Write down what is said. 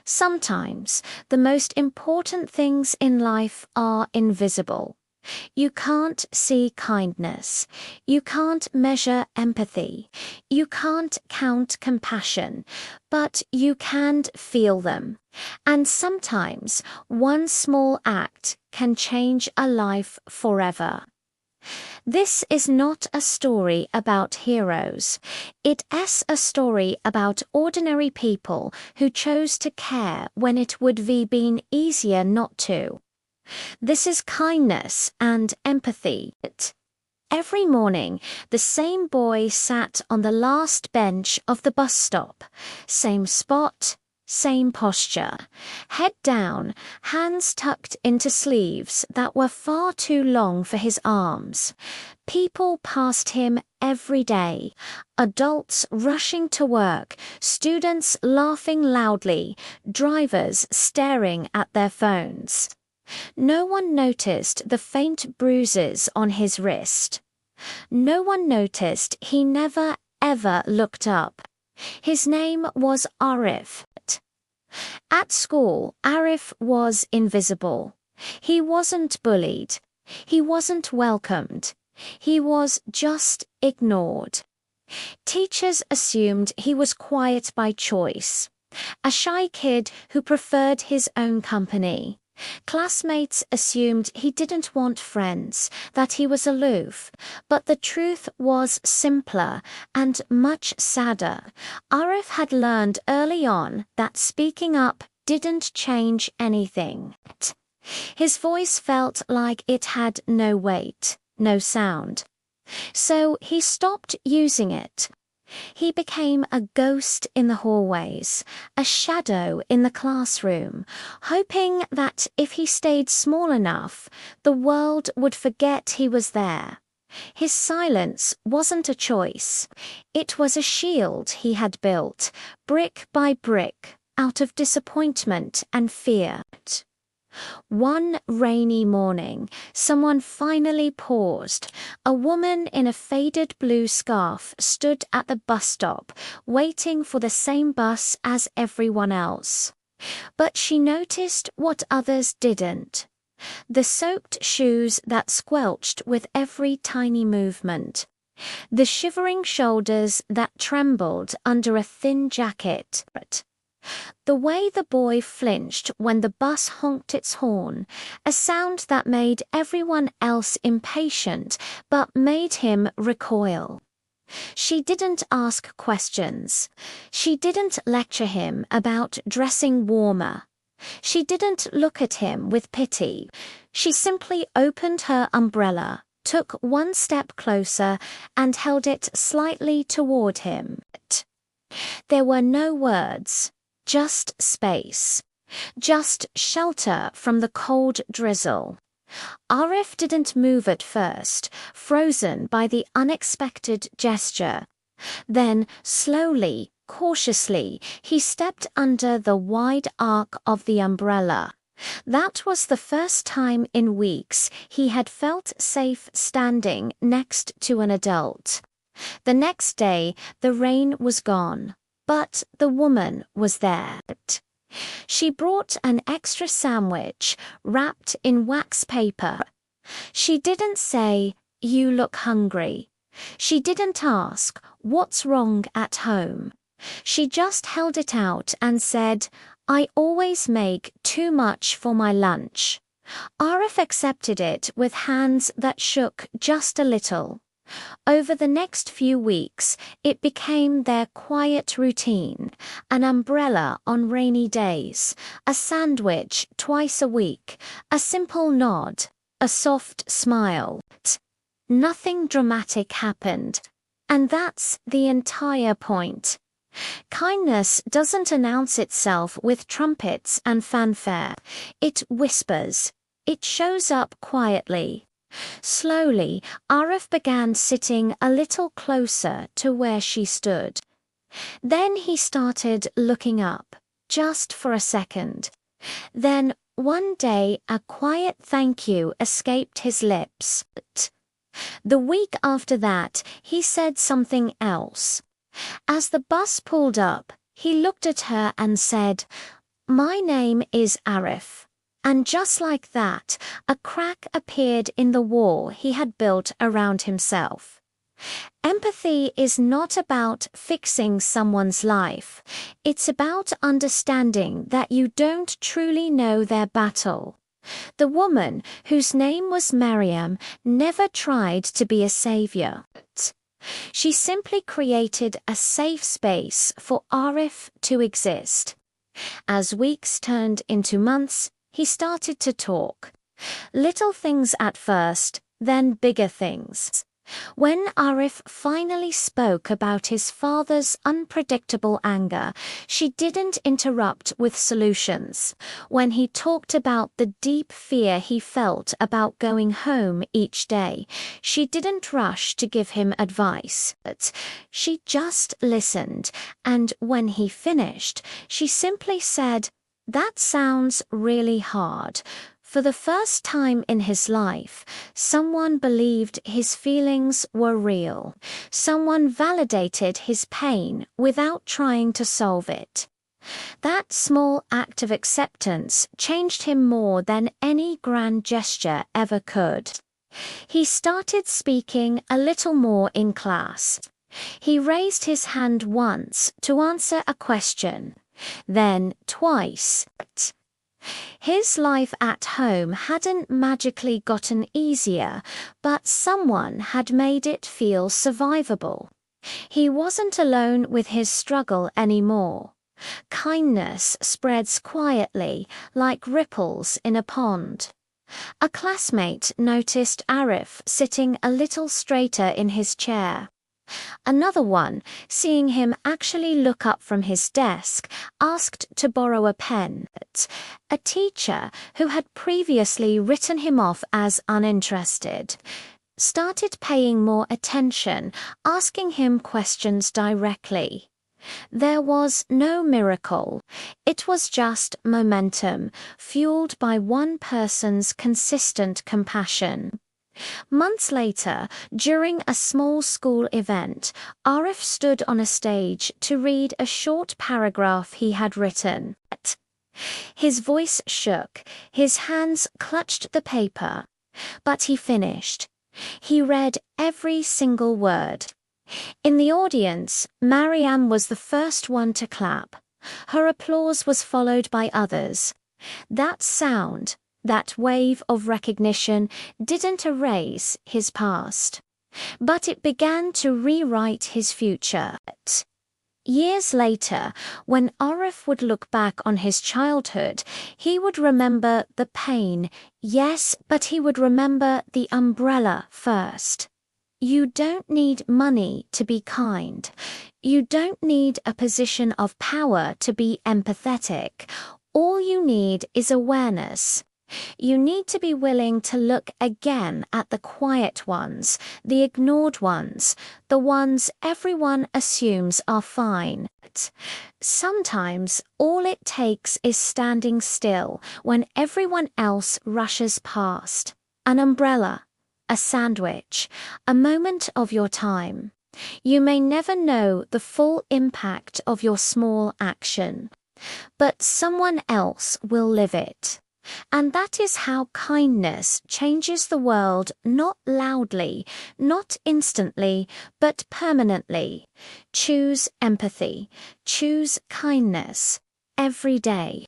Sometimes the most important things in life are invisible. You can't see kindness. You can't measure empathy. You can't count compassion, but you can feel them. And sometimes one small act can change a life forever. This is not a story about heroes. It is a story about ordinary people who chose to care when it would have been easier not to. This is kindness and empathy. Every morning, the same boy sat on the last bench of the bus stop. Same spot, same posture. Head down, hands tucked into sleeves that were far too long for his arms. People passed him every day. Adults rushing to work, students laughing loudly, drivers staring at their phones. No one noticed the faint bruises on his wrist. No one noticed he never ever looked up. His name was Arif. At school, Arif was invisible. He wasn't bullied. He wasn't welcomed. He was just ignored. Teachers assumed he was quiet by choice, a shy kid who preferred his own company. Classmates assumed he didn't want friends, that he was aloof, but the truth was simpler and much sadder. Arif had learned early on that speaking up didn't change anything. His voice felt like it had no weight, no sound. So he stopped using it. He became a ghost in the hallways, a shadow in the classroom, hoping that if he stayed small enough, the world would forget he was there. His silence wasn't a choice. It was a shield he had built, brick by brick, out of disappointment and fear. One rainy morning, someone finally paused. A woman in a faded blue scarf stood at the bus stop, waiting for the same bus as everyone else. But she noticed what others didn't. The soaked shoes that squelched with every tiny movement. The shivering shoulders that trembled under a thin jacket. The way the boy flinched when the bus honked its horn, a sound that made everyone else impatient but made him recoil. She didn't ask questions. She didn't lecture him about dressing warmer. She didn't look at him with pity. She simply opened her umbrella, took one step closer, and held it slightly toward him. There were no words. Just space. Just shelter from the cold drizzle. Arif didn't move at first, frozen by the unexpected gesture. Then, slowly, cautiously, he stepped under the wide arc of the umbrella. That was the first time in weeks he had felt safe standing next to an adult. The next day, the rain was gone. But the woman was there. She brought an extra sandwich wrapped in wax paper. She didn't say, "You look hungry." She didn't ask, "What's wrong at home?" She just held it out and said, "I always make too much for my lunch." Arif accepted it with hands that shook just a little. Over the next few weeks, it became their quiet routine, an umbrella on rainy days, a sandwich twice a week, a simple nod, a soft smile. Nothing dramatic happened. And that's the entire point. Kindness doesn't announce itself with trumpets and fanfare. It whispers. It shows up quietly. Slowly, Arif began sitting a little closer to where she stood. Then he started looking up, just for a second. Then, one day, a quiet thank you escaped his lips. The week after that, he said something else. As the bus pulled up, he looked at her and said, My name is Arif. And just like that, a crack appeared in the wall he had built around himself. Empathy is not about fixing someone's life. It's about understanding that you don't truly know their battle. The woman, whose name was Mariam, never tried to be a savior. She simply created a safe space for Arif to exist. As weeks turned into months, he started to talk. Little things at first, then bigger things. When Arif finally spoke about his father's unpredictable anger, she didn't interrupt with solutions. When he talked about the deep fear he felt about going home each day, she didn't rush to give him advice. She just listened, and when he finished, she simply said, "That sounds really hard." For the first time in his life, someone believed his feelings were real. Someone validated his pain without trying to solve it. That small act of acceptance changed him more than any grand gesture ever could. He started speaking a little more in class. He raised his hand once to answer a question, then twice. His life at home hadn't magically gotten easier, but someone had made it feel survivable. He wasn't alone with his struggle anymore. Kindness spreads quietly, like ripples in a pond. A classmate noticed Arif sitting a little straighter in his chair. Another one, seeing him actually look up from his desk, asked to borrow a pen. A teacher, who had previously written him off as uninterested, started paying more attention, asking him questions directly. There was no miracle. It was just momentum, fueled by one person's consistent compassion. Months later, during a small school event, Arif stood on a stage to read a short paragraph he had written. His voice shook, his hands clutched the paper, but he finished. He read every single word. In the audience, Mariam was the first one to clap. Her applause was followed by others. That sound, that wave of recognition, didn't erase his past, but it began to rewrite his future. Years later, when Arif would look back on his childhood, he would remember the pain, yes, but he would remember the umbrella first. You don't need money to be kind. You don't need a position of power to be empathetic. All you need is awareness. You need to be willing to look again at the quiet ones, the ignored ones, the ones everyone assumes are fine. Sometimes all it takes is standing still when everyone else rushes past. An umbrella, a sandwich, a moment of your time. You may never know the full impact of your small action, but someone else will live it. And that is how kindness changes the world, not loudly, not instantly, but permanently. Choose empathy. Choose kindness every day.